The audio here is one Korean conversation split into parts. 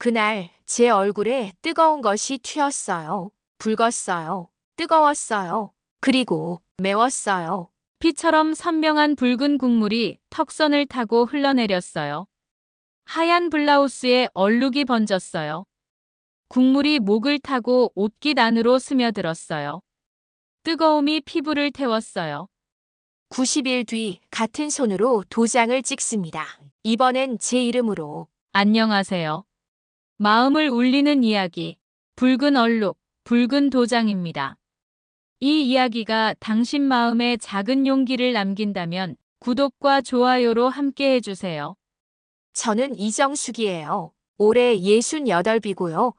그날 제 얼굴에 뜨거운 것이 튀었어요. 붉었어요. 뜨거웠어요. 그리고 매웠어요. 피처럼 선명한 붉은 국물이 턱선을 타고 흘러내렸어요. 하얀 블라우스에 얼룩이 번졌어요. 국물이 목을 타고 옷깃 안으로 스며들었어요. 뜨거움이 피부를 태웠어요. 90일 뒤 같은 손으로 도장을 찍습니다. 이번엔 제 이름으로. 안녕하세요. 마음을 울리는 이야기. 붉은 얼룩, 붉은 도장입니다. 이 이야기가 당신 마음에 작은 용기를 남긴다면 구독과 좋아요로 함께 해주세요. 저는 이정숙이에요. 올해 68이고요.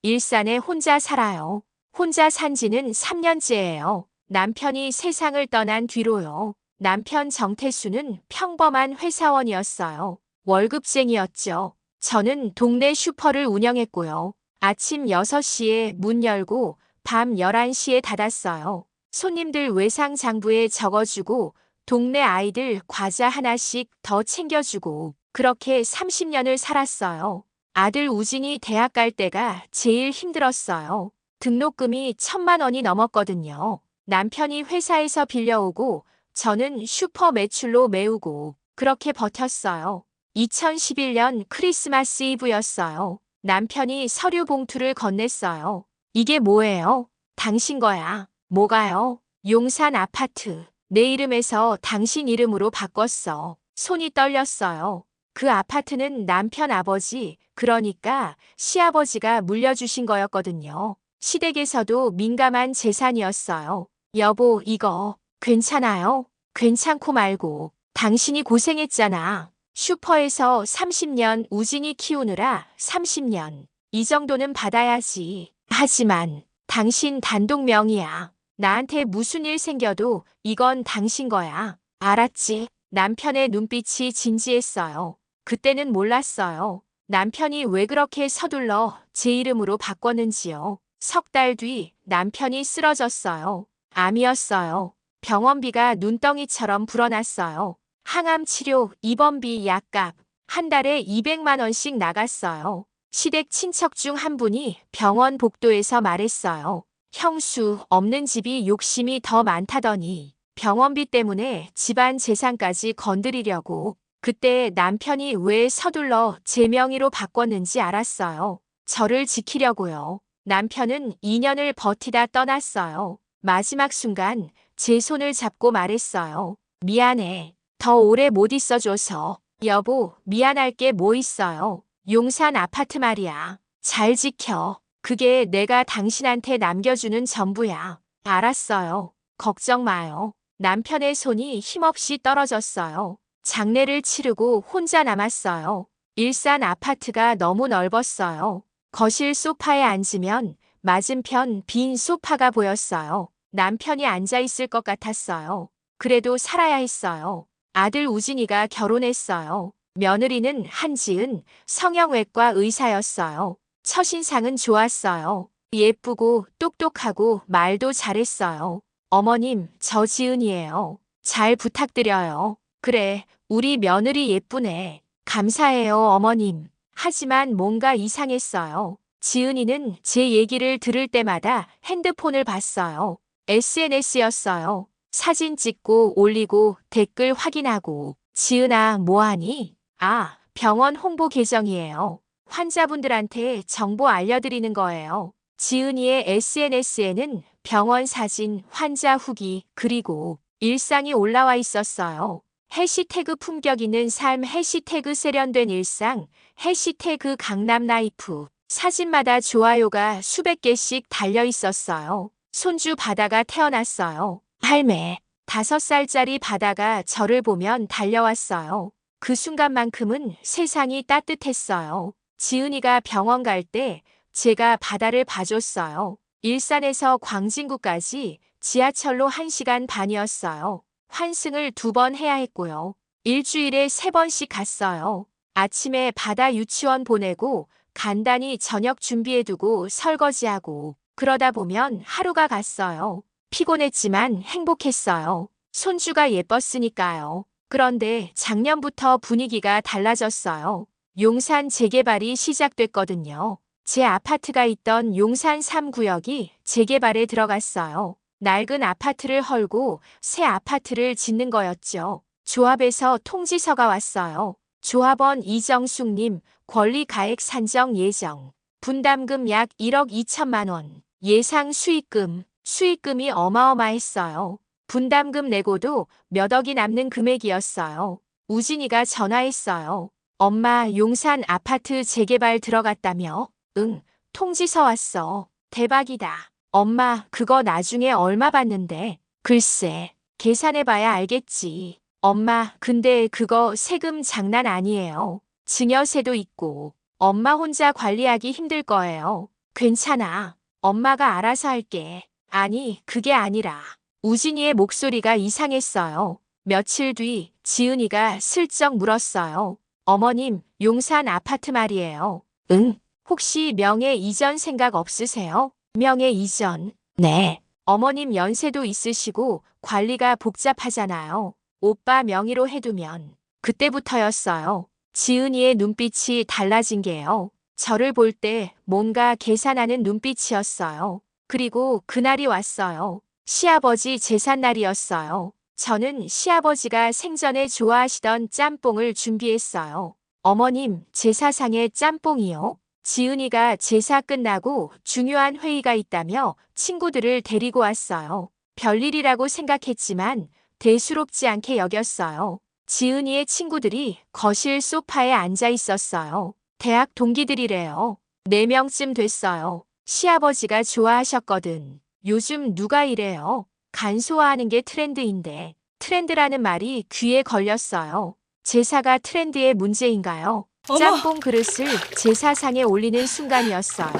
일산에 혼자 살아요. 혼자 산 지는 3년째예요. 남편이 세상을 떠난 뒤로요. 남편 정태수는 평범한 회사원이었어요. 월급쟁이였죠. 저는 동네 슈퍼를 운영했고요. 아침 6시에 문 열고 밤 11시에 닫았어요. 손님들 외상 장부에 적어주고 동네 아이들 과자 하나씩 더 챙겨주고 그렇게 30년을 살았어요. 아들 우진이 대학 갈 때가 제일 힘들었어요. 등록금이 1,000만 원이 넘었거든요. 남편이 회사에서 빌려오고 저는 슈퍼 매출로 메우고 그렇게 버텼어요. 2011년 크리스마스 이브였어요. 남편이 서류 봉투를 건넸어요. 이게 뭐예요? 당신 거야. 뭐가요? 용산 아파트. 내 이름에서 당신 이름으로 바꿨어. 손이 떨렸어요. 그 아파트는 남편 아버지, 그러니까 시아버지가 물려주신 거였거든요. 시댁에서도 민감한 재산이었어요. 여보, 이거 괜찮아요? 괜찮고 말고 당신이 고생했잖아. 슈퍼에서 30년 우진이 키우느라 30년. 이 정도는 받아야지. 하지만 당신 단독 명의야. 나한테 무슨 일 생겨도 이건 당신 거야. 알았지? 남편의 눈빛이 진지했어요. 그때는 몰랐어요. 남편이 왜 그렇게 서둘러 제 이름으로 바꿨는지요. 석 달 뒤 남편이 쓰러졌어요. 암이었어요. 병원비가 눈덩이처럼 불어났어요. 항암 치료, 입원비, 약값 한 달에 200만 원씩 나갔어요. 시댁 친척 중 한 분이 병원 복도에서 말했어요. 형수, 없는 집이 욕심이 더 많다더니 병원비 때문에 집안 재산까지 건드리려고. 그때 남편이 왜 서둘러 제 명의로 바꿨는지 알았어요. 저를 지키려고요. 남편은 2년을 버티다 떠났어요. 마지막 순간 제 손을 잡고 말했어요. 미안해. 더 오래 못 있어줘서. 여보, 미안할 게 뭐 있어요. 용산 아파트 말이야. 잘 지켜. 그게 내가 당신한테 남겨주는 전부야. 알았어요. 걱정 마요. 남편의 손이 힘없이 떨어졌어요. 장례를 치르고 혼자 남았어요. 일산 아파트가 너무 넓었어요. 거실 소파에 앉으면 맞은편 빈 소파가 보였어요. 남편이 앉아있을 것 같았어요. 그래도 살아야 했어요. 아들 우진이가 결혼했어요. 며느리는 한지은 성형외과 의사였어요. 첫인상은 좋았어요. 예쁘고 똑똑하고 말도 잘했어요. 어머님, 저 지은이에요. 잘 부탁드려요. 그래, 우리 며느리 예쁘네. 감사해요, 어머님. 하지만 뭔가 이상했어요. 지은이는 제 얘기를 들을 때마다 핸드폰을 봤어요. SNS였어요. 사진 찍고 올리고 댓글 확인하고. 지은아, 뭐하니? 아, 병원 홍보 계정이에요. 환자분들한테 정보 알려드리는 거예요. 지은이의 SNS에는 병원 사진, 환자 후기, 그리고 일상이 올라와 있었어요. 해시태그 품격 있는 삶, 해시태그 세련된 일상, 해시태그 강남라이프. 사진마다 좋아요가 수백 개씩 달려 있었어요. 손주 바다가 태어났어요. 할매, 5살짜리 바다가 저를 보면 달려왔어요. 그 순간만큼은 세상이 따뜻했어요. 지은이가 병원 갈 때 제가 바다를 봐줬어요. 일산에서 광진구까지 지하철로 1시간 반이었어요. 환승을 2번 해야 했고요. 일주일에 3번씩 갔어요. 아침에 바다 유치원 보내고 간단히 저녁 준비해두고 설거지하고 그러다 보면 하루가 갔어요. 피곤했지만 행복했어요. 손주가 예뻤으니까요. 그런데 작년부터 분위기가 달라졌어요. 용산 재개발이 시작됐거든요. 제 아파트가 있던 용산 3구역이 재개발에 들어갔어요. 낡은 아파트를 헐고 새 아파트를 짓는 거였죠. 조합에서 통지서가 왔어요. 조합원 이정숙님, 권리가액 산정 예정. 분담금 약 1억 2천만 원. 예상 수익금이 어마어마했어요. 분담금 내고도 몇 억이 남는 금액이었어요. 우진이가 전화했어요. 엄마, 용산 아파트 재개발 들어갔다며? 응, 통지서 왔어. 대박이다. 엄마, 그거 나중에 얼마 받는데? 글쎄, 계산해봐야 알겠지. 엄마, 근데 그거 세금 장난 아니에요. 증여세도 있고. 엄마 혼자 관리하기 힘들 거예요. 괜찮아. 엄마가 알아서 할게. 아니, 그게 아니라. 우진이의 목소리가 이상했어요. 며칠 뒤 지은이가 슬쩍 물었어요. 어머님, 용산 아파트 말이에요. 응? 혹시 명예 이전 생각 없으세요? 명예 이전? 네. 어머님 연세도 있으시고 관리가 복잡하잖아요. 오빠 명의로 해두면. 그때부터였어요. 지은이의 눈빛이 달라진 게요. 저를 볼 때 뭔가 계산하는 눈빛이었어요. 그리고 그날이 왔어요. 시아버지 제삿날이었어요. 저는 시아버지가 생전에 좋아하시던 짬뽕을 준비했어요. 어머님, 제사상의 짬뽕이요? 지은이가 제사 끝나고 중요한 회의가 있다며 친구들을 데리고 왔어요. 별일이라고 생각했지만 대수롭지 않게 여겼어요. 지은이의 친구들이 거실 소파에 앉아 있었어요. 대학 동기들이래요. 4명쯤 됐어요. 시아버지가 좋아하셨거든. 요즘 누가 이래요? 간소화하는 게 트렌드인데. 트렌드라는 말이 귀에 걸렸어요. 제사가 트렌드의 문제인가요? 짬뽕 그릇을 제사상에 올리는 순간이었어요.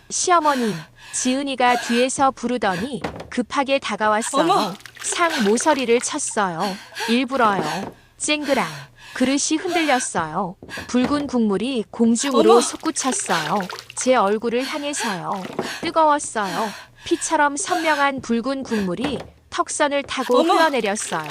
시어머님, 지은이가 뒤에서 부르더니 급하게 다가왔어요. 상 모서리를 쳤어요. 일부러요. 쨍그랑. 그릇이 흔들렸어요. 붉은 국물이 공중으로 솟구쳤어요. 제 얼굴을 향해서요. 뜨거웠어요. 피처럼 선명한 붉은 국물이 턱선을 타고 흘러내렸어요.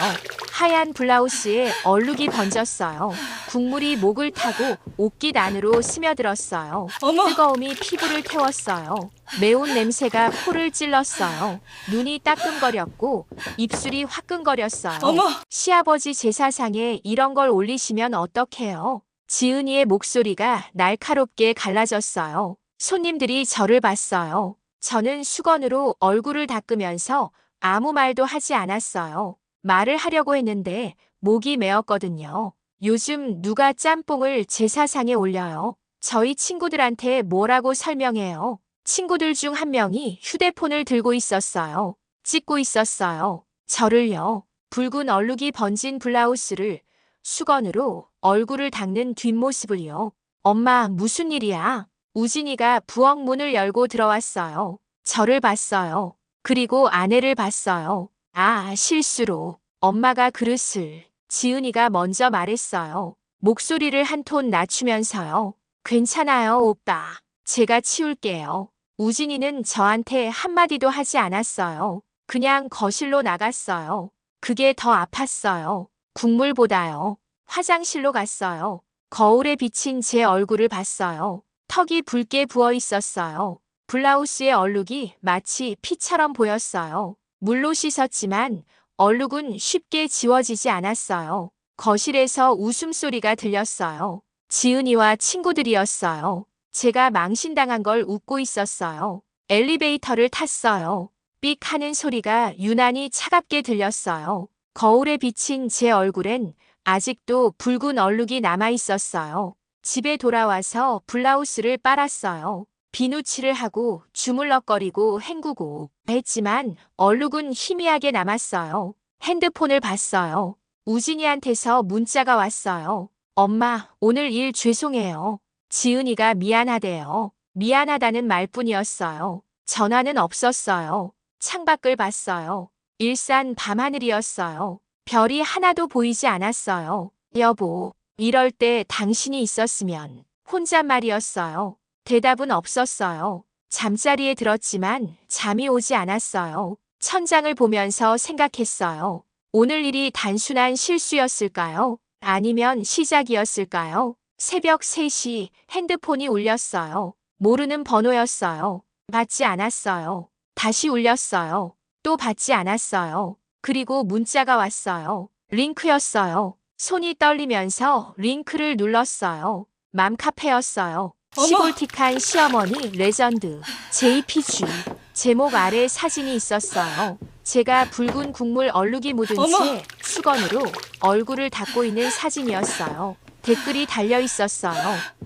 하얀 블라우스에 얼룩이 번졌어요. 국물이 목을 타고 옷깃 안으로 스며들었어요. 뜨거움이 피부를 태웠어요. 매운 냄새가 코를 찔렀어요. 눈이 따끔거렸고 입술이 화끈거렸어요. 시아버지 제사상에 이런 걸 올리시면 어떡해요? 지은이의 목소리가 날카롭게 갈라졌어요. 손님들이 저를 봤어요. 저는 수건으로 얼굴을 닦으면서 아무 말도 하지 않았어요. 말을 하려고 했는데 목이 메었거든요. 요즘 누가 짬뽕을 제사상에 올려요? 저희 친구들한테 뭐라고 설명해요? 친구들 중 한 명이 휴대폰을 들고 있었어요. 찍고 있었어요. 저를요. 붉은 얼룩이 번진 블라우스를 수건으로 얼굴을 닦는 뒷모습을요. 엄마, 무슨 일이야? 우진이가 부엌 문을 열고 들어왔어요. 저를 봤어요. 그리고 아내를 봤어요. 아, 실수로. 엄마가 그릇을. 지은이가 먼저 말했어요. 목소리를 한 톤 낮추면서요. 괜찮아요, 오빠. 제가 치울게요. 우진이는 저한테 한마디도 하지 않았어요. 그냥 거실로 나갔어요. 그게 더 아팠어요. 국물보다요. 화장실로 갔어요. 거울에 비친 제 얼굴을 봤어요. 턱이 붉게 부어 있었어요. 블라우스의 얼룩이 마치 피처럼 보였어요. 물로 씻었지만 얼룩은 쉽게 지워지지 않았어요. 거실에서 웃음소리가 들렸어요. 지은이와 친구들이었어요. 제가 망신당한 걸 웃고 있었어요. 엘리베이터를 탔어요. 삑 하는 소리가 유난히 차갑게 들렸어요. 거울에 비친 제 얼굴엔 아직도 붉은 얼룩이 남아 있었어요. 집에 돌아와서 블라우스를 빨았어요. 비누칠을 하고 주물럭거리고 헹구고 했지만 얼룩은 희미하게 남았어요. 핸드폰을 봤어요. 우진이한테서 문자가 왔어요. 엄마, 오늘 일 죄송해요. 지은이가 미안하대요. 미안하다는 말뿐이었어요. 전화는 없었어요. 창밖을 봤어요. 일산 밤하늘이었어요. 별이 하나도 보이지 않았어요. 여보, 이럴 때 당신이 있었으면. 혼잣말이었어요. 대답은 없었어요. 잠자리에 들었지만 잠이 오지 않았어요. 천장을 보면서 생각했어요. 오늘 일이 단순한 실수였을까요? 아니면 시작이었을까요? 새벽 3시 핸드폰이 울렸어요. 모르는 번호였어요. 받지 않았어요. 다시 울렸어요. 또 받지 않았어요. 그리고 문자가 왔어요. 링크였어요. 손이 떨리면서 링크를 눌렀어요. 맘카페였어요. 시골틱한 시어머니 레전드 JPG. 제목 아래 사진이 있었어요. 제가 붉은 국물 얼룩이 묻은 채 수건으로 얼굴을 닦고 있는 사진이었어요. 댓글이 달려 있었어요.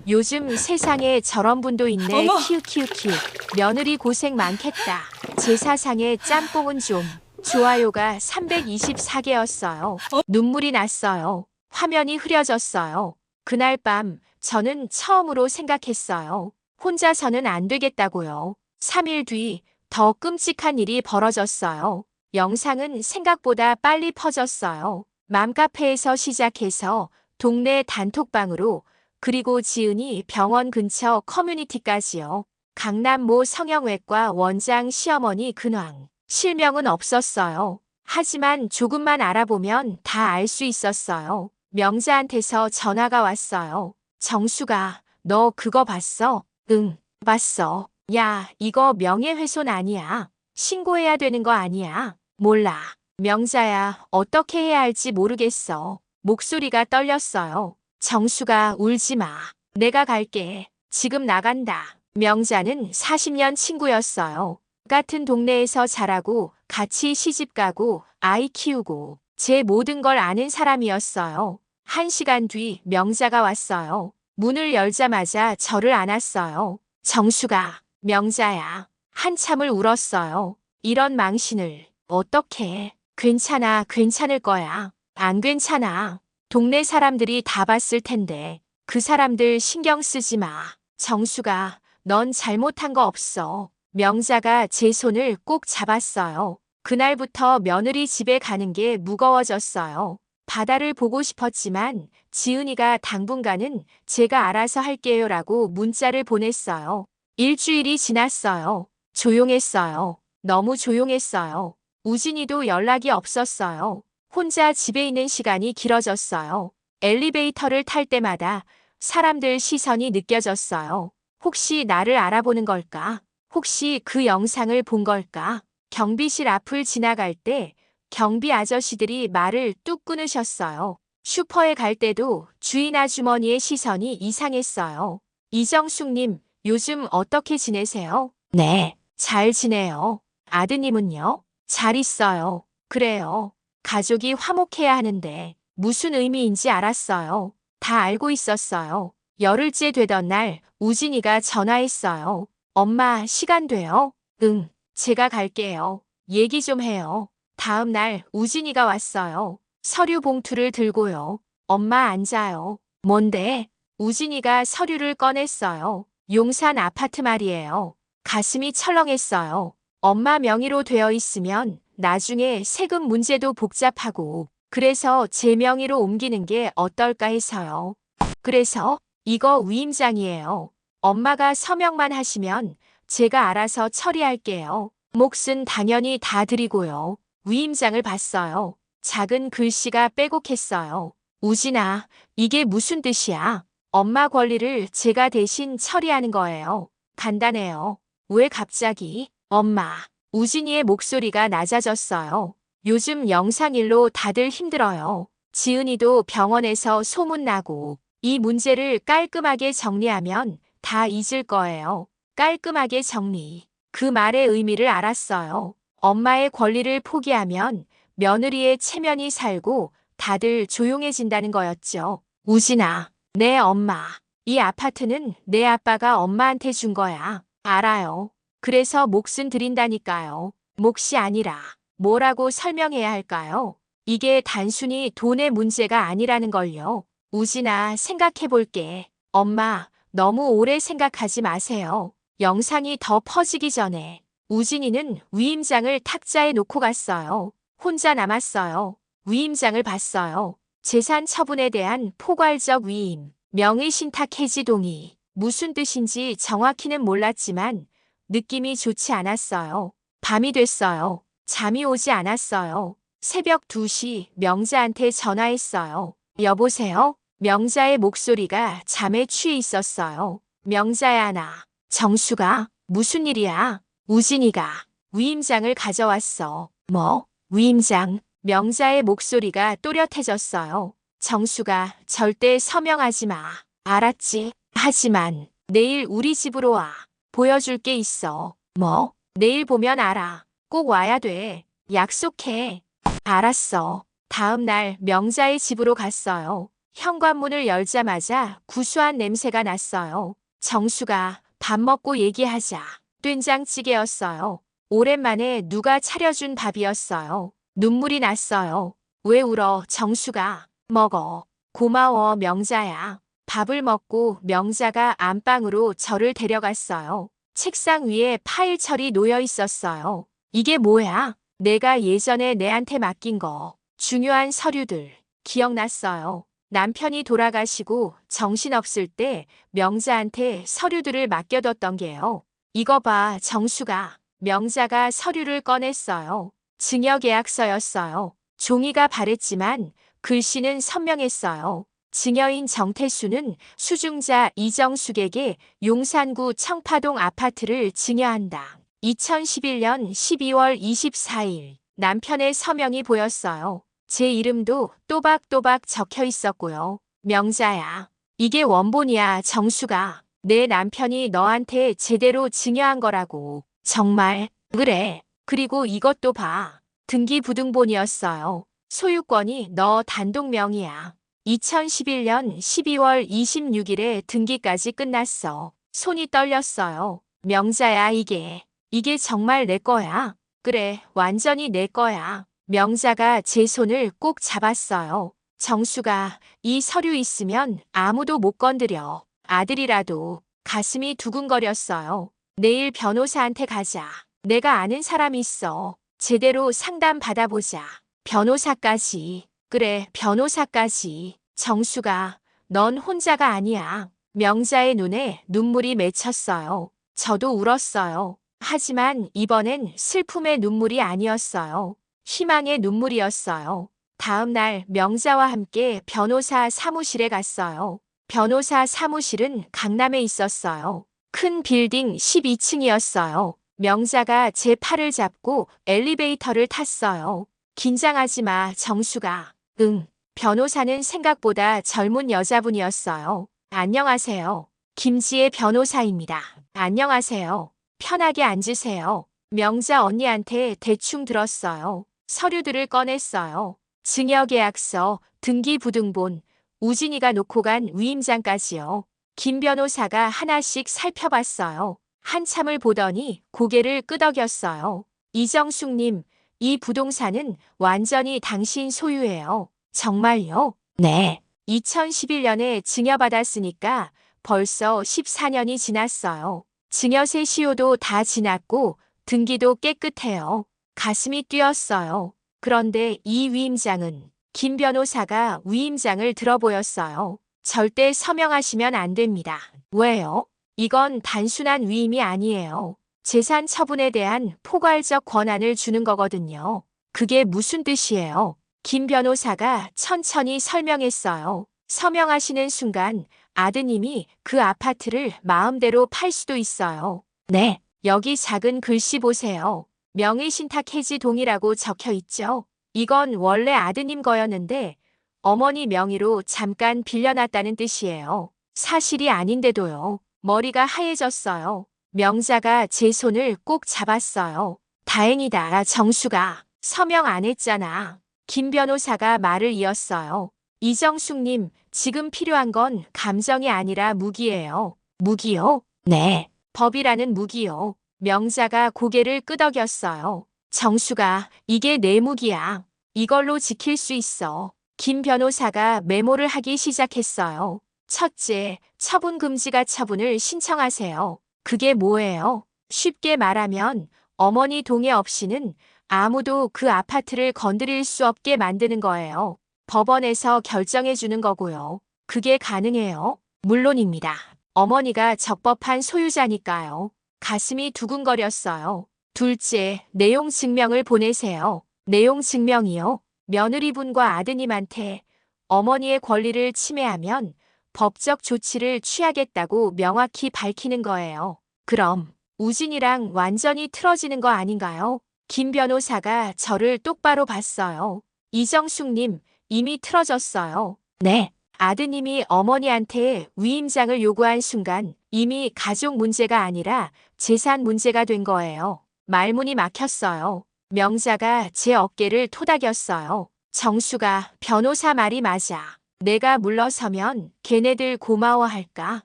요즘 세상에 저런 분도 있네. 키읔키읔키읔. 며느리 고생 많겠다. 제사상에 짬뽕은 좀. 좋아요가 324개였어요. 눈물이 났어요. 화면이 흐려졌어요. 그날 밤 저는 처음으로 생각했어요. 혼자서는 안 되겠다고요. 3일 뒤 더 끔찍한 일이 벌어졌어요. 영상은 생각보다 빨리 퍼졌어요. 맘카페에서 시작해서 동네 단톡방으로, 그리고 지은이 병원 근처 커뮤니티까지요. 강남 모 성형외과 원장 시어머니 근황. 실명은 없었어요. 하지만 조금만 알아보면 다 알 수 있었어요. 명자한테서 전화가 왔어요. 정수가, 너 그거 봤어? 응, 봤어. 야, 이거 명예훼손 아니야. 신고해야 되는 거 아니야. 몰라. 명자야, 어떻게 해야 할지 모르겠어. 목소리가 떨렸어요. 정수가, 울지 마. 내가 갈게. 지금 나간다. 명자는 40년 친구였어요. 같은 동네에서 자라고 같이 시집가고 아이 키우고 제 모든 걸 아는 사람이었어요. 1시간 뒤 명자가 왔어요. 문을 열자마자 저를 안았어요. 정수가, 명자야. 한참을 울었어요. 이런 망신을 어떻게. 괜찮아, 괜찮을 거야. 안 괜찮아. 동네 사람들이 다 봤을 텐데. 그 사람들 신경 쓰지 마. 정수가, 넌 잘못한 거 없어. 명자가 제 손을 꼭 잡았어요. 그날부터 며느리 집에 가는 게 무거워졌어요. 바다를 보고 싶었지만 지은이가 당분간은 제가 알아서 할게요라고 문자를 보냈어요. 일주일이 지났어요. 조용했어요. 너무 조용했어요. 우진이도 연락이 없었어요. 혼자 집에 있는 시간이 길어졌어요. 엘리베이터를 탈 때마다 사람들 시선이 느껴졌어요. 혹시 나를 알아보는 걸까? 혹시 그 영상을 본 걸까? 경비실 앞을 지나갈 때 경비 아저씨들이 말을 뚝 끊으셨어요. 슈퍼에 갈 때도 주인 아주머니의 시선이 이상했어요. 이정숙님, 요즘 어떻게 지내세요? 네, 잘 지내요. 아드님은요? 잘 있어요. 그래요. 가족이 화목해야 하는데 무슨 의미인지 알았어요. 다 알고 있었어요. 열흘째 되던 날 우진이가 전화했어요. 엄마, 시간 돼요? 응, 제가 갈게요. 얘기 좀 해요. 다음 날 우진이가 왔어요. 서류 봉투를 들고요. 엄마 앉아요. 뭔데? 우진이가 서류를 꺼냈어요. 용산 아파트 말이에요. 가슴이 철렁했어요. 엄마 명의로 되어 있으면 나중에 세금 문제도 복잡하고, 그래서 제 명의로 옮기는 게 어떨까 해서요. 그래서 이거 위임장이에요. 엄마가 서명만 하시면 제가 알아서 처리할게요. 몫은 당연히 다 드리고요. 위임장을 봤어요. 작은 글씨가 빼곡했어요. 우진아, 이게 무슨 뜻이야? 엄마 권리를 제가 대신 처리하는 거예요. 간단해요. 왜 갑자기? 엄마. 우진이의 목소리가 낮아졌어요. 요즘 영상일로 다들 힘들어요. 지은이도 병원에서 소문나고, 이 문제를 깔끔하게 정리하면 다 잊을 거예요. 깔끔하게 정리. 그 말의 의미를 알았어요. 엄마의 권리를 포기하면 며느리의 체면이 살고 다들 조용해진다는 거였죠. 우진아, 내 엄마. 이 아파트는 내 아빠가 엄마한테 준 거야. 알아요. 그래서 몫은 드린다니까요. 몫이 아니라 뭐라고 설명해야 할까요? 이게 단순히 돈의 문제가 아니라는 걸요. 우진아, 생각해 볼게. 엄마, 너무 오래 생각하지 마세요. 영상이 더 퍼지기 전에 우진이는 위임장을 탁자에 놓고 갔어요. 혼자 남았어요. 위임장을 봤어요. 재산 처분에 대한 포괄적 위임, 명의신탁 해지 동의. 무슨 뜻인지 정확히는 몰랐지만 느낌이 좋지 않았어요. 밤이 됐어요. 잠이 오지 않았어요. 새벽 2시 명자한테 전화했어요. 여보세요? 명자의 목소리가 잠에 취해 있었어요. 명자야, 나. 정수가 무슨 일이야? 우진이가 위임장을 가져왔어. 뭐? 위임장? 명자의 목소리가 또렷해졌어요. 정수가 절대 서명하지 마. 알았지? 하지만 내일 우리 집으로 와. 보여줄 게 있어. 뭐? 내일 보면 알아. 꼭 와야 돼. 약속해. 알았어. 다음 날 명자의 집으로 갔어요. 현관문을 열자마자 구수한 냄새가 났어요. 정수가 밥 먹고 얘기하자. 된장찌개였어요. 오랜만에 누가 차려준 밥이었어요. 눈물이 났어요. 왜 울어, 정수가? 먹어. 고마워, 명자야. 밥을 먹고 명자가 안방으로 저를 데려갔어요. 책상 위에 파일철이 놓여 있었어요. 이게 뭐야? 내가 예전에 내한테 맡긴 거. 중요한 서류들. 기억났어요. 남편이 돌아가시고 정신없을 때 명자한테 서류들을 맡겨뒀던 게요. 이거 봐, 정수가. 명자가 서류를 꺼냈어요. 증여계약서였어요. 종이가 바랬지만 글씨는 선명했어요. 증여인 정태수는 수중자 이정숙에게 용산구 청파동 아파트를 증여한다. 2011년 12월 24일 남편의 서명이 보였어요. 제 이름도 또박또박 적혀 있었고요. 명자야. 이게 원본이야, 정수가. 내 남편이 너한테 제대로 증여한 거라고. 정말? 그래. 그리고 이것도 봐. 등기부등본이었어요. 소유권이 너 단독 명의야. 2011년 12월 26일에 등기까지 끝났어. 손이 떨렸어요. 명자야, 이게 정말 내 거야. 그래, 완전히 내 거야. 명자가 제 손을 꼭 잡았어요. 정수가 이 서류 있으면 아무도 못 건드려. 아들이라도. 가슴이 두근거렸어요. 내일 변호사한테 가자. 내가 아는 사람 있어. 제대로 상담 받아보자. 변호사까지. 그래, 변호사까지. 정수가 넌 혼자가 아니야. 명자의 눈에 눈물이 맺혔어요. 저도 울었어요. 하지만 이번엔 슬픔의 눈물이 아니었어요. 희망의 눈물이었어요. 다음 날 명자와 함께 변호사 사무실에 갔어요. 변호사 사무실은 강남에 있었어요. 큰 빌딩 12층이었어요. 명자가 제 팔을 잡고 엘리베이터를 탔어요. 긴장하지 마, 정수가. 응. 변호사는 생각보다 젊은 여자분이었어요. 안녕하세요. 김지혜 변호사입니다. 안녕하세요. 편하게 앉으세요. 명자 언니한테 대충 들었어요. 서류들을 꺼냈어요. 증여계약서, 등기부등본, 우진이가 놓고 간 위임장까지요. 김 변호사가 하나씩 살펴봤어요. 한참을 보더니 고개를 끄덕였어요. 이정숙님, 이 부동산은 완전히 당신 소유예요. 정말요? 네. 2011년에 증여받았으니까 벌써 14년이 지났어요. 증여세 시효도 다 지났고 등기도 깨끗해요. 가슴이 뛰었어요. 그런데 이 위임장은 김 변호사가 위임장을 들어보였어요. 절대 서명하시면 안 됩니다. 왜요? 이건 단순한 위임이 아니에요. 재산 처분에 대한 포괄적 권한을 주는 거거든요. 그게 무슨 뜻이에요? 김 변호사가 천천히 설명했어요. 서명하시는 순간 아드님이 그 아파트를 마음대로 팔 수도 있어요. 네, 여기 작은 글씨 보세요. 명의신탁 해지 동의라고 적혀 있죠. 이건 원래 아드님 거였는데 어머니 명의로 잠깐 빌려놨다는 뜻이에요. 사실이 아닌데도요. 머리가 하얘졌어요. 명자가 제 손을 꼭 잡았어요. 다행이다, 정수가. 서명 안 했잖아. 김 변호사가 말을 이었어요. 이정숙님, 지금 필요한 건 감정이 아니라 무기예요. 무기요? 네. 법이라는 무기요. 명자가 고개를 끄덕였어요. 정수가, 이게 내 무기야. 이걸로 지킬 수 있어. 김 변호사가 메모를 하기 시작했어요. 첫째, 처분 금지가 처분을 신청하세요. 그게 뭐예요? 쉽게 말하면 어머니 동의 없이는 아무도 그 아파트를 건드릴 수 없게 만드는 거예요. 법원에서 결정해 주는 거고요. 그게 가능해요? 물론입니다. 어머니가 적법한 소유자니까요. 가슴이 두근거렸어요. 둘째, 내용 증명을 보내세요. 내용 증명이요? 며느리분과 아드님한테 어머니의 권리를 침해하면 법적 조치를 취하겠다고 명확히 밝히는 거예요. 그럼 우진이랑 완전히 틀어지는 거 아닌가요? 김 변호사가 저를 똑바로 봤어요. 이정숙님, 이미 틀어졌어요. 네. 아드님이 어머니한테 위임장을 요구한 순간 이미 가족 문제가 아니라 재산 문제가 된 거예요. 말문이 막혔어요. 명자가 제 어깨를 토닥였어요. 정수가 변호사 말이 맞아. 내가 물러서면 걔네들 고마워할까?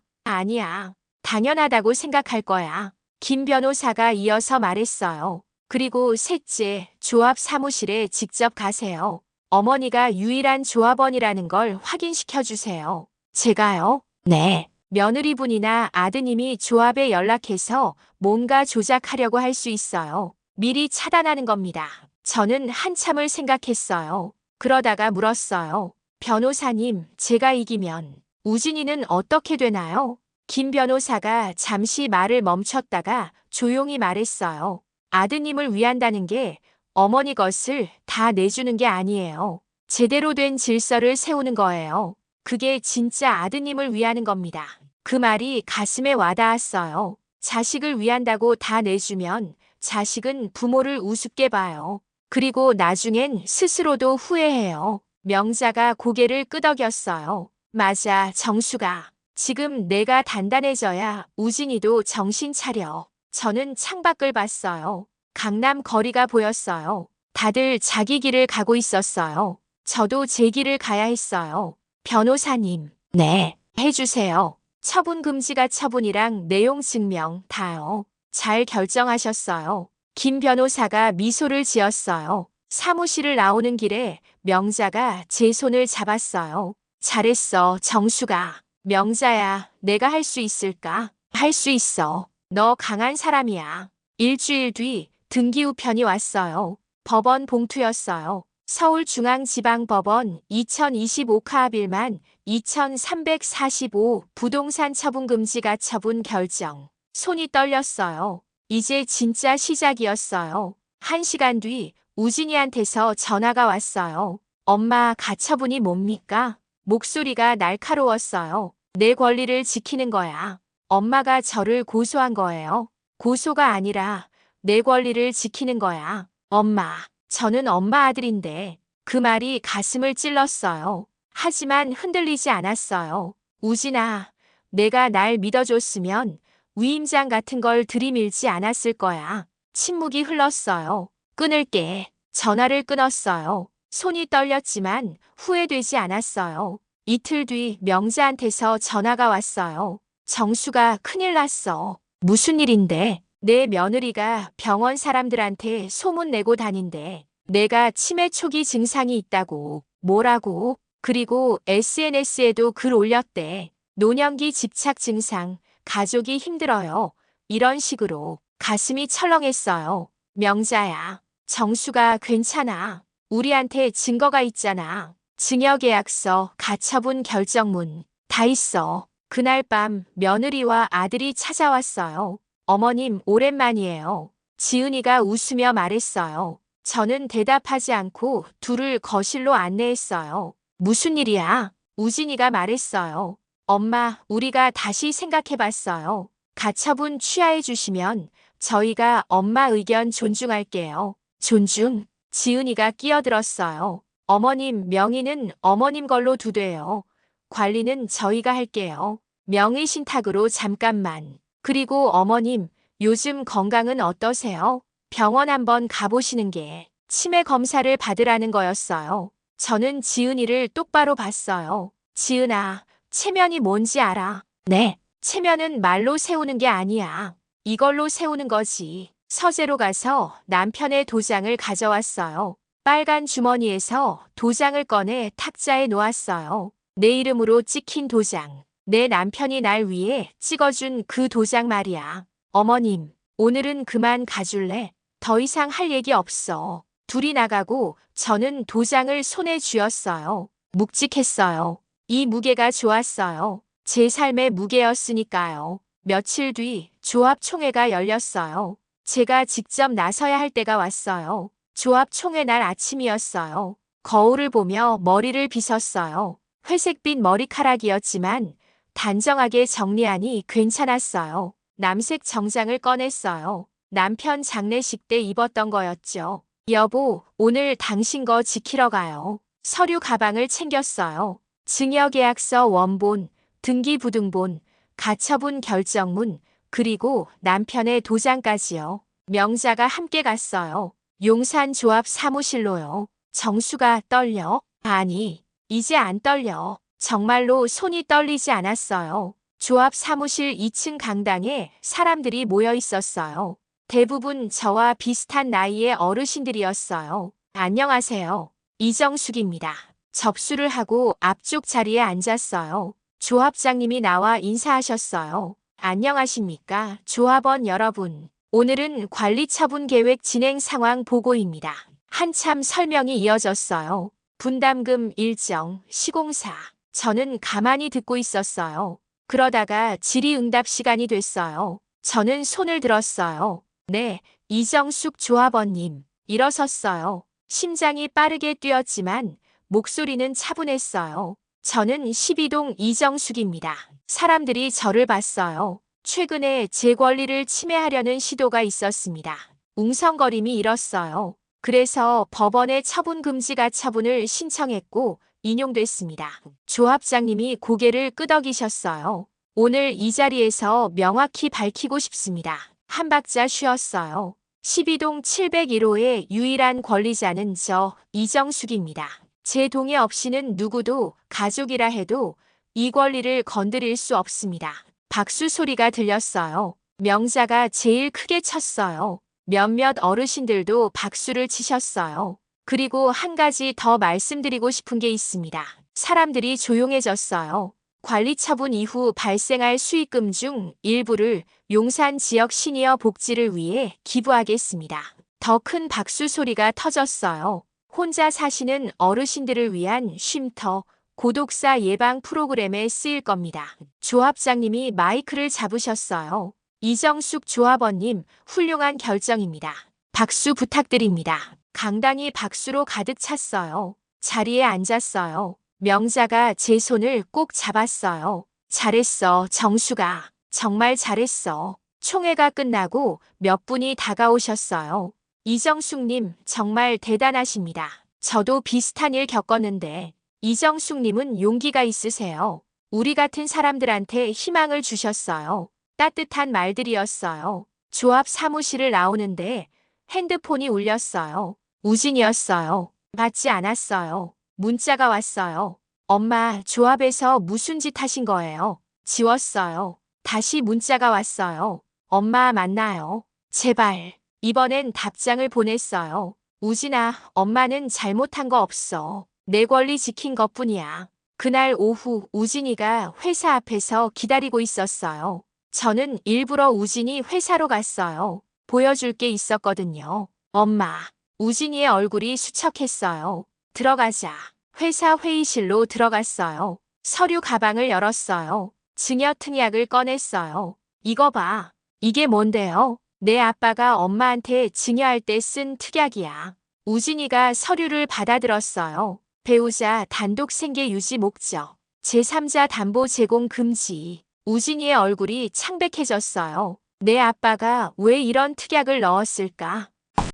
아니야. 당연하다고 생각할 거야. 김 변호사가 이어서 말했어요. 그리고 셋째, 조합 사무실에 직접 가세요. 어머니가 유일한 조합원이라는 걸 확인시켜 주세요. 제가요? 네. 며느리분이나 아드님이 조합에 연락해서 뭔가 조작하려고 할 수 있어요. 미리 차단하는 겁니다. 저는 한참을 생각했어요. 그러다가 물었어요. 변호사님, 제가 이기면 우진이는 어떻게 되나요? 김 변호사가 잠시 말을 멈췄다가 조용히 말했어요. 아드님을 위한다는 게 어머니 것을 다 내주는 게 아니에요. 제대로 된 질서를 세우는 거예요. 그게 진짜 아드님을 위하는 겁니다. 그 말이 가슴에 와닿았어요. 자식을 위한다고 다 내주면 자식은 부모를 우습게 봐요. 그리고 나중엔 스스로도 후회해요. 명자가 고개를 끄덕였어요. 맞아, 정수가. 지금 내가 단단해져야 우진이도 정신 차려. 저는 창밖을 봤어요. 강남 거리가 보였어요. 다들 자기 길을 가고 있었어요. 저도 제 길을 가야 했어요. 변호사님, 네, 해주세요. 처분 금지가 처분이랑 내용 증명 다요. 잘 결정하셨어요. 김 변호사가 미소를 지었어요. 사무실을 나오는 길에 명자가 제 손을 잡았어요. 잘했어, 정수가. 명자야, 내가 할 수 있을까? 할 수 있어. 너 강한 사람이야. 일주일 뒤 등기우편이 왔어요. 법원 봉투였어요. 서울중앙지방법원 2025 카합일만 2345 부동산 처분금지가 처분 결정. 손이 떨렸어요. 이제 진짜 시작이었어요. 1시간 뒤 우진이한테서 전화가 왔어요. 엄마, 가처분이 뭡니까? 목소리가 날카로웠어요. 내 권리를 지키는 거야. 엄마가 저를 고소한 거예요. 고소가 아니라 내 권리를 지키는 거야. 엄마, 저는 엄마 아들인데. 그 말이 가슴을 찔렀어요. 하지만 흔들리지 않았어요. 우진아, 내가 날 믿어줬으면 위임장 같은 걸 들이밀지 않았을 거야. 침묵이 흘렀어요. 끊을게. 전화를 끊었어요. 손이 떨렸지만 후회되지 않았어요. 이틀 뒤 명자한테서 전화가 왔어요. 정수가 큰일 났어. 무슨 일인데? 내 며느리가 병원 사람들한테 소문내고 다닌대. 내가 치매 초기 증상이 있다고. 뭐라고? 그리고 SNS에도 글 올렸대. 노년기 집착 증상, 가족이 힘들어요. 이런 식으로 가슴이 철렁했어요. 명자야, 정수가 괜찮아. 우리한테 증거가 있잖아. 증여계약서, 가처분 결정문 다 있어. 그날 밤 며느리와 아들이 찾아왔어요. 어머님, 오랜만이에요. 지은이가 웃으며 말했어요. 저는 대답하지 않고 둘을 거실로 안내했어요. 무슨 일이야? 우진이가 말했어요. 엄마, 우리가 다시 생각해봤어요. 가처분 취하해 주시면 저희가 엄마 의견 존중할게요. 존중? 지은이가 끼어들었어요. 어머님, 명의는 어머님 걸로 두대요. 관리는 저희가 할게요. 명의 신탁으로 잠깐만. 그리고 어머님, 요즘 건강은 어떠세요? 병원 한번 가보시는 게 치매 검사를 받으라는 거였어요. 저는 지은이를 똑바로 봤어요. 지은아, 체면이 뭔지 알아? 네, 체면은 말로 세우는 게 아니야. 이걸로 세우는 거지. 서재로 가서 남편의 도장을 가져왔어요. 빨간 주머니에서 도장을 꺼내 탁자에 놓았어요. 내 이름으로 찍힌 도장. 내 남편이 날 위해 찍어준 그 도장 말이야. 어머님, 오늘은 그만 가줄래? 더 이상 할 얘기 없어. 둘이 나가고 저는 도장을 손에 쥐었어요. 묵직했어요. 이 무게가 좋았어요. 제 삶의 무게였으니까요. 며칠 뒤 조합총회가 열렸어요. 제가 직접 나서야 할 때가 왔어요. 조합총회 날 아침이었어요. 거울을 보며 머리를 빗었어요. 회색빛 머리카락이었지만 단정하게 정리하니 괜찮았어요. 남색 정장을 꺼냈어요. 남편 장례식 때 입었던 거였죠. 여보, 오늘 당신 거 지키러 가요. 서류 가방을 챙겼어요. 증여계약서 원본, 등기부등본, 가처분 결정문, 그리고 남편의 도장까지요. 명자가 함께 갔어요. 용산조합 사무실로요. 정수가 떨려? 아니, 이제 안 떨려. 정말로 손이 떨리지 않았어요. 조합 사무실 2층 강당에 사람들이 모여 있었어요. 대부분 저와 비슷한 나이의 어르신들이었어요. 안녕하세요. 이정숙입니다. 접수를 하고 앞쪽 자리에 앉았어요. 조합장님이 나와 인사하셨어요. 안녕하십니까, 조합원 여러분. 오늘은 관리처분 계획 진행 상황 보고입니다. 한참 설명이 이어졌어요. 분담금 일정, 시공사. 저는 가만히 듣고 있었어요. 그러다가 질의응답 시간이 됐어요. 저는 손을 들었어요. 네, 이정숙 조합원님. 일어섰어요. 심장이 빠르게 뛰었지만 목소리는 차분했어요. 저는 12동 이정숙입니다. 사람들이 저를 봤어요. 최근에 제 권리를 침해하려는 시도가 있었습니다. 웅성거림이 일었어요. 그래서 법원에 처분금지 가처분을 신청했고 인용됐습니다. 조합장님이 고개를 끄덕이셨어요. 오늘 이 자리에서 명확히 밝히고 싶습니다. 한 박자 쉬었어요. 12동 701호의 유일한 권리자는 저 이정숙입니다. 제 동의 없이는 누구도 가족이라 해도 이 권리를 건드릴 수 없습니다. 박수 소리가 들렸어요. 명자가 제일 크게 쳤어요. 몇몇 어르신들도 박수를 치셨어요. 그리고 한 가지 더 말씀드리고 싶은 게 있습니다. 사람들이 조용해졌어요. 관리 처분 이후 발생할 수익금 중 일부를 용산 지역 시니어 복지를 위해 기부하겠습니다. 더 큰 박수 소리가 터졌어요. 혼자 사시는 어르신들을 위한 쉼터, 고독사 예방 프로그램에 쓰일 겁니다. 조합장님이 마이크를 잡으셨어요. 이정숙 조합원님, 훌륭한 결정입니다. 박수 부탁드립니다. 강당이 박수로 가득 찼어요. 자리에 앉았어요. 명자가 제 손을 꼭 잡았어요. 잘했어, 정수가. 정말 잘했어. 총회가 끝나고 몇 분이 다가오셨어요. 이정숙님, 정말 대단하십니다. 저도 비슷한 일 겪었는데 이정숙님은 용기가 있으세요. 우리 같은 사람들한테 희망을 주셨어요. 따뜻한 말들이었어요. 조합 사무실을 나오는데 핸드폰이 울렸어요. 우진이었어요. 받지 않았어요. 문자가 왔어요. 엄마, 조합에서 무슨 짓 하신 거예요? 지웠어요. 다시 문자가 왔어요. 엄마 만나요. 제발. 이번엔 답장을 보냈어요. 우진아, 엄마는 잘못한 거 없어. 내 권리 지킨 것뿐이야. 그날 오후 우진이가 회사 앞에서 기다리고 있었어요. 저는 일부러 우진이 회사로 갔어요. 보여줄 게 있었거든요. 엄마. 우진이의 얼굴이 수척했어요. 들어가자. 회사 회의실로 들어갔어요. 서류 가방을 열었어요. 증여 특약을 꺼냈어요. 이거 봐. 이게 뭔데요? 내 아빠가 엄마한테 증여할 때 쓴 특약이야. 우진이가 서류를 받아들었어요. 배우자 단독 생계 유지 목적. 제3자 담보 제공 금지. 우진이의 얼굴이 창백해졌어요. 내 아빠가 왜 이런 특약을 넣었을까?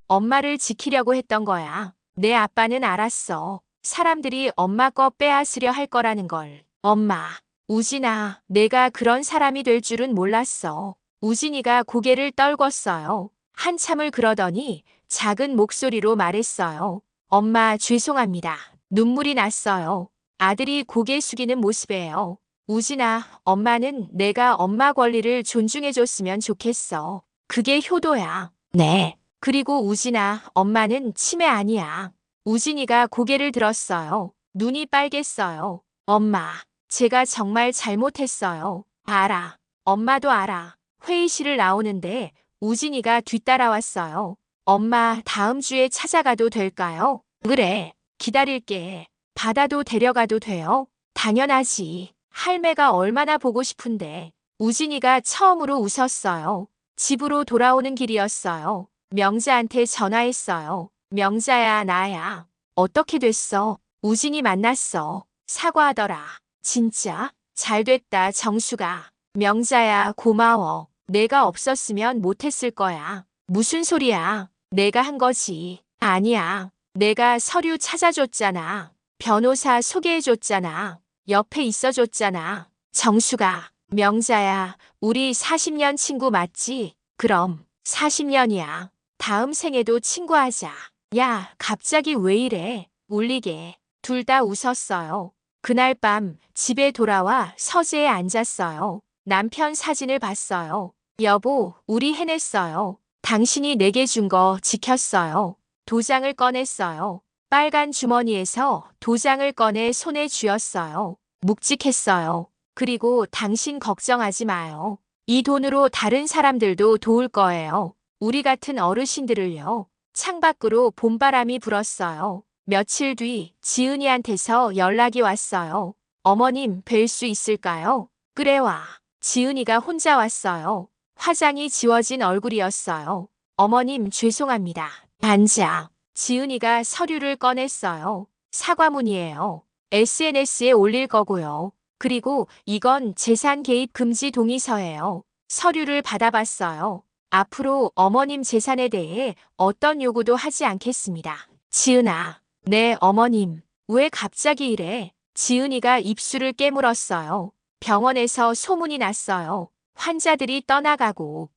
엄마를 지키려고 했던 거야. 내 아빠는 알았어. 사람들이 엄마 거 빼앗으려 할 거라는 걸. 엄마. 우진아, 내가 그런 사람이 될 줄은 몰랐어. 우진이가 고개를 떨궜어요. 한참을 그러더니 작은 목소리로 말했어요. 엄마, 죄송합니다. 눈물이 났어요. 아들이 고개 숙이는 모습이에요. 우진아, 엄마는 내가 엄마 권리를 존중해줬으면 좋겠어. 그게 효도야. 네. 그리고 우진아, 엄마는 치매 아니야. 우진이가 고개를 들었어요. 눈이 빨갰어요. 엄마, 제가 정말 잘못했어요. 알아. 엄마도 알아. 회의실을 나오는데 우진이가 뒤따라왔어요. 엄마, 다음 주에 찾아가도 될까요? 그래. 기다릴게. 바다도 데려가도 돼요? 당연하지. 할매가 얼마나 보고 싶은데. 우진이가 처음으로 웃었어요. 집으로 돌아오는 길이었어요. 명자한테 전화했어요. 명자야, 나야. 어떻게 됐어? 우진이 만났어. 사과하더라. 진짜? 잘됐다, 정수가. 명자야, 고마워. 내가 없었으면 못했을 거야. 무슨 소리야? 내가 한 거지. 아니야. 내가 서류 찾아줬잖아. 변호사 소개해줬잖아. 옆에 있어줬잖아. 정수가. 명자야, 우리 40년 친구 맞지? 그럼 40년이야. 다음 생에도 친구하자. 야, 갑자기 왜 이래? 울리게. 둘 다 웃었어요. 그날 밤 집에 돌아와 서재에 앉았어요. 남편 사진을 봤어요. 여보, 우리 해냈어요. 당신이 내게 준 거 지켰어요. 도장을 꺼냈어요. 빨간 주머니에서 도장을 꺼내 손에 쥐었어요. 묵직했어요. 그리고 당신 걱정하지 마요. 이 돈으로 다른 사람들도 도울 거예요. 우리 같은 어르신들을요. 창밖으로 봄바람이 불었어요. 며칠 뒤 지은이한테서 연락이 왔어요. 어머님 뵐 수 있을까요? 그래 와. 지은이가 혼자 왔어요. 화장이 지워진 얼굴이었어요. 어머님 죄송합니다. 앉아. 지은이가 서류를 꺼냈어요. 사과문이에요. SNS에 올릴 거고요. 그리고 이건 재산 개입 금지 동의서예요. 서류를 받아봤어요. 앞으로 어머님 재산에 대해 어떤 요구도 하지 않겠습니다. 지은아. 네, 어머님. 왜 갑자기 이래? 지은이가 입술을 깨물었어요. 병원에서 소문이 났어요. 환자들이 떠나가고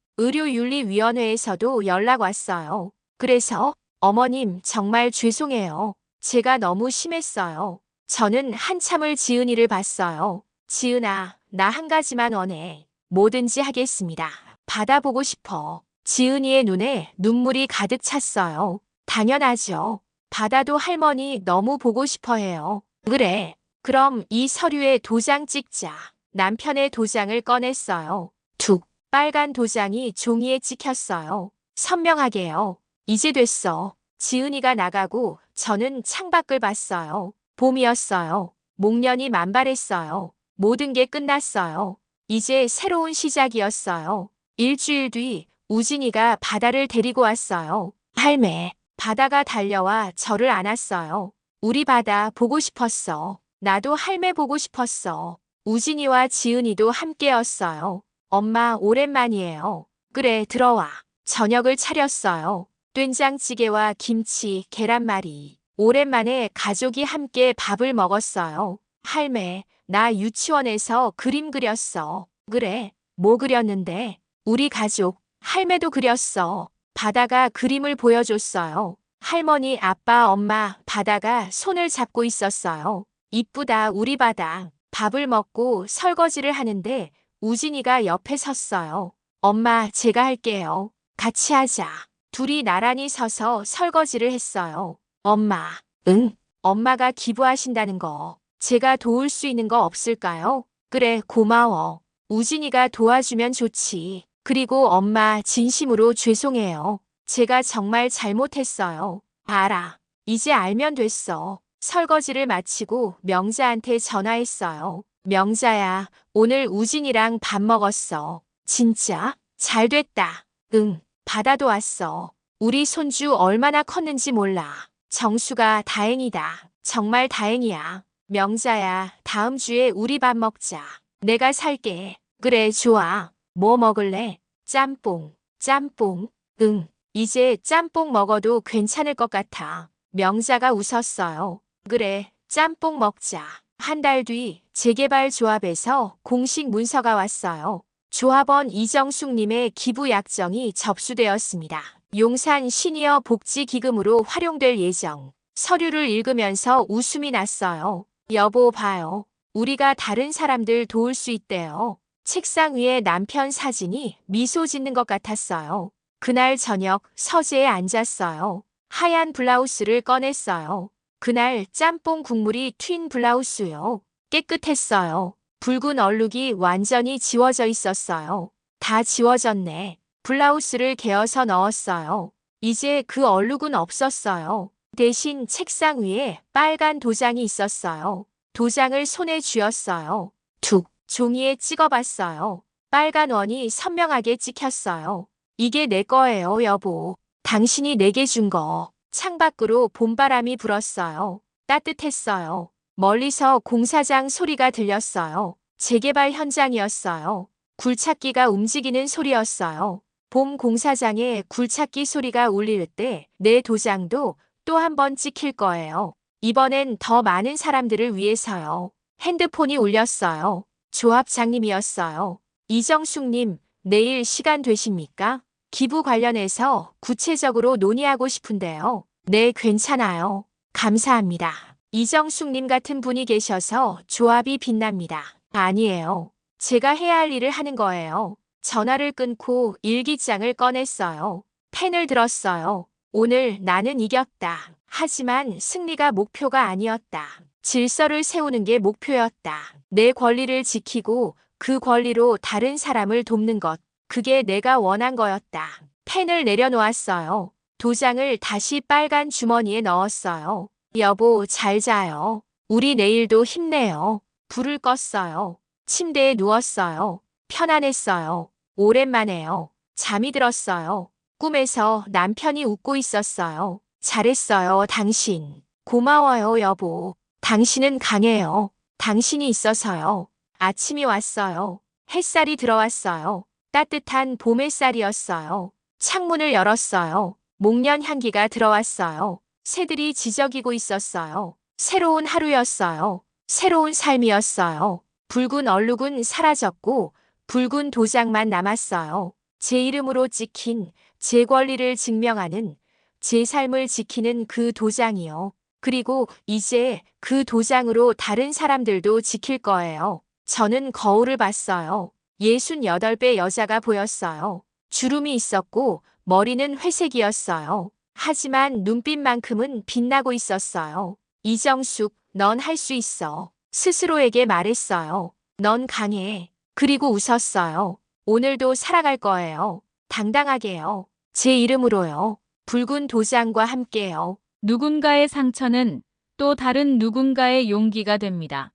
의료윤리위원회에서도 연락 왔어요. 그래서 어머님 정말 죄송해요. 제가 너무 심했어요. 저는 한참을 지은이를 봤어요. 지은아, 나 한 가지만 원해. 뭐든지 하겠습니다. 받아보고 싶어. 지은이의 눈에 눈물이 가득 찼어요. 당연하죠. 받아도 할머니 너무 보고 싶어 해요. 그래. 그럼 이 서류에 도장 찍자. 남편의 도장을 꺼냈어요. 툭. 빨간 도장이 종이에 찍혔어요. 선명하게요. 이제 됐어. 지은이가 나가고 저는 창밖을 봤어요. 봄이었어요. 목련이 만발했어요. 모든 게 끝났어요. 이제 새로운 시작이었어요. 일주일 뒤 우진이가 바다를 데리고 왔어요. 할매, 바다가 달려와 저를 안았어요. 우리 바다 보고 싶었어. 나도 할매 보고 싶었어. 우진이와 지은이도 함께였어요. 엄마 오랜만이에요. 그래, 들어와. 저녁을 차렸어요. 된장찌개와 김치, 계란말이. 오랜만에 가족이 함께 밥을 먹었어요. 할매, 나 유치원에서 그림 그렸어. 그래, 뭐 그렸는데? 우리 가족, 할매도 그렸어. 바다가 그림을 보여줬어요. 할머니, 아빠, 엄마, 바다가 손을 잡고 있었어요. 이쁘다, 우리 바다. 밥을 먹고 설거지를 하는데 우진이가 옆에 섰어요. 엄마, 제가 할게요. 같이 하자. 둘이 나란히 서서 설거지를 했어요. 엄마, 응? 엄마가 기부하신다는 거. 제가 도울 수 있는 거 없을까요? 그래, 고마워. 우진이가 도와주면 좋지. 그리고 엄마, 진심으로 죄송해요. 제가 정말 잘못했어요. 알아. 이제 알면 됐어. 설거지를 마치고 명자한테 전화했어요. 명자야, 오늘 우진이랑 밥 먹었어. 진짜? 잘 됐다. 응, 바다도 왔어. 우리 손주 얼마나 컸는지 몰라. 정수가 다행이다. 정말 다행이야. 명자야, 다음 주에 우리 밥 먹자. 내가 살게. 그래, 좋아. 뭐 먹을래? 짬뽕. 짬뽕. 응, 이제 짬뽕 먹어도 괜찮을 것 같아. 명자가 웃었어요. 그래, 짬뽕 먹자. 한 달 뒤 재개발 조합에서 공식 문서가 왔어요. 조합원 이정숙님의 기부 약정이 접수되었습니다. 용산 시니어 복지기금으로 활용될 예정. 서류를 읽으면서 웃음이 났어요. 여보 봐요. 우리가 다른 사람들 도울 수 있대요. 책상 위에 남편 사진이 미소 짓는 것 같았어요. 그날 저녁 서재에 앉았어요. 하얀 블라우스를 꺼냈어요. 그날 짬뽕 국물이 튄 블라우스요. 깨끗했어요. 붉은 얼룩이 완전히 지워져 있었어요. 다 지워졌네. 블라우스를 개어서 넣었어요. 이제 그 얼룩은 없었어요. 대신 책상 위에 빨간 도장이 있었어요. 도장을 손에 쥐었어요. 툭, 종이에 찍어봤어요. 빨간 원이 선명하게 찍혔어요. 이게 내 거예요, 여보. 당신이 내게 준 거. 창밖으로 봄바람이 불었어요. 따뜻했어요. 멀리서 공사장 소리가 들렸어요. 재개발 현장이었어요. 굴착기가 움직이는 소리였어요. 봄 공사장에 굴착기 소리가 울릴 때 내 도장도 또 한 번 찍힐 거예요. 이번엔 더 많은 사람들을 위해서요. 핸드폰이 울렸어요. 조합장님이었어요. 이정숙님, 내일 시간 되십니까? 기부 관련해서 구체적으로 논의하고 싶은데요. 네, 괜찮아요. 감사합니다. 이정숙님 같은 분이 계셔서 조합이 빛납니다. 아니에요. 제가 해야 할 일을 하는 거예요. 전화를 끊고 일기장을 꺼냈어요. 펜을 들었어요. 오늘 나는 이겼다. 하지만 승리가 목표가 아니었다. 질서를 세우는 게 목표였다. 내 권리를 지키고 그 권리로 다른 사람을 돕는 것. 그게 내가 원한 거였다. 펜을 내려놓았어요. 도장을 다시 빨간 주머니에 넣었어요. 여보, 잘 자요. 우리 내일도 힘내요. 불을 껐어요. 침대에 누웠어요. 편안했어요. 오랜만에요. 잠이 들었어요. 꿈에서 남편이 웃고 있었어요. 잘했어요, 당신. 고마워요, 여보. 당신은 강해요. 당신이 있어서요. 아침이 왔어요. 햇살이 들어왔어요. 따뜻한 봄 햇살이었어요. 창문을 열었어요. 목련 향기가 들어왔어요. 새들이 지저귀고 있었어요. 새로운 하루였어요. 새로운 삶이었어요. 붉은 얼룩은 사라졌고 붉은 도장만 남았어요. 제 이름으로 찍힌 제 권리를 증명하는 제 삶을 지키는 그 도장이요. 그리고 이제 그 도장으로 다른 사람들도 지킬 거예요. 저는 거울을 봤어요. 68배 여자가 보였어요. 주름이 있었고 머리는 회색이었어요. 하지만 눈빛만큼은 빛나고 있었어요. 이정숙, 넌 할 수 있어. 스스로에게 말했어요. 넌 강해. 그리고 웃었어요. 오늘도 살아갈 거예요. 당당하게요. 제 이름으로요. 붉은 도장과 함께요. 누군가의 상처는 또 다른 누군가의 용기가 됩니다.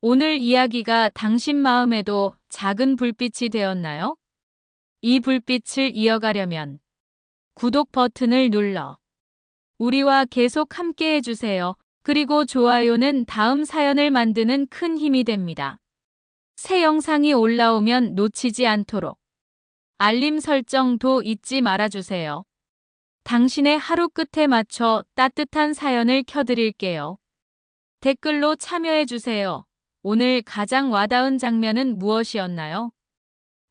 오늘 이야기가 당신 마음에도 작은 불빛이 되었나요? 이 불빛을 이어가려면 구독 버튼을 눌러 우리와 계속 함께 해주세요. 그리고 좋아요는 다음 사연을 만드는 큰 힘이 됩니다. 새 영상이 올라오면 놓치지 않도록 알림 설정도 잊지 말아주세요. 당신의 하루 끝에 맞춰 따뜻한 사연을 켜드릴게요. 댓글로 참여해주세요. 오늘 가장 와닿은 장면은 무엇이었나요?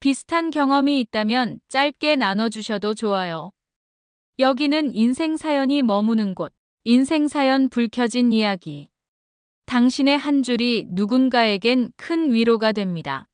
비슷한 경험이 있다면 짧게 나눠주셔도 좋아요. 여기는 인생 사연이 머무는 곳, 인생 사연 불 켜진 이야기. 당신의 한 줄이 누군가에겐 큰 위로가 됩니다.